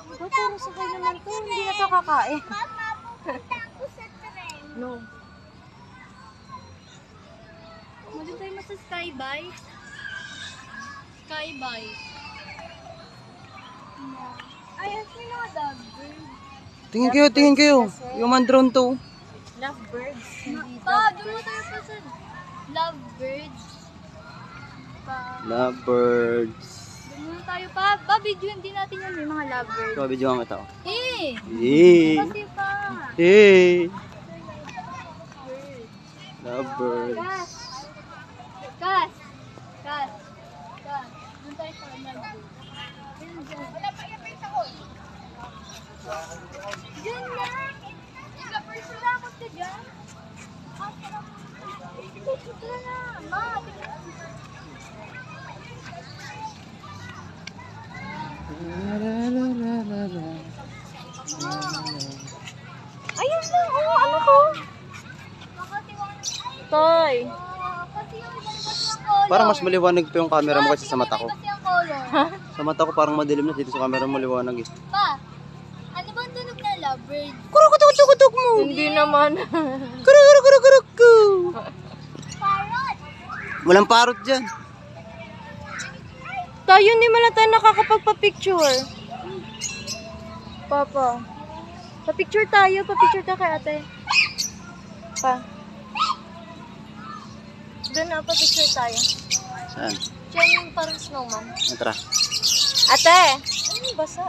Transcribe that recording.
Ito, puro sakay naman to. Hindi na to kakain. Mama, pupunta ako sa tren. No. Mali tayo mas sa Skybike. Skybike. Ay, at may mga dog. Tingin kayo. Yung man drone to. Lovebirds. Hindi Pa, dog. doon mo tayo pa sa Lovebirds. Pa, Lovebirds. doon muna tayo pa. Pa, videoin din natin yun. May mga lovebirds. So, video kita. Eh! Hey. Kasi pa. Hey. Lovebirds. Lovebirds. Kas! Kas! Kas! Kas! Doon tayo sa lovebirds. Wala pa yung pizza ko. Diyan na! Iga-first na ako ka dyan. Tara na! Ma! Ayun na. Oo, ano ko? Toy. Kasi yung iba kasi ang color. Parang mas maliwanag pa yung camera mo kaysa sa mata ko. Kasi ang color. Sa mata ko parang madilim na, dito sa camera mo maliwanag eh. Pa! Ano ba ang tunog na lovebird? Kurukutuk mo! Hindi naman. Kurukutuk! Parrot! Walang parot dyan. Tayo, hindi man na tayo nakakapagpa-picture. Papa. Pa-picture tayo. Pa-picture tayo kay ate. Pa. Doon na, pa-picture tayo. Saan? Diyan yung parang snowman. Tara. Ate! Ano basa?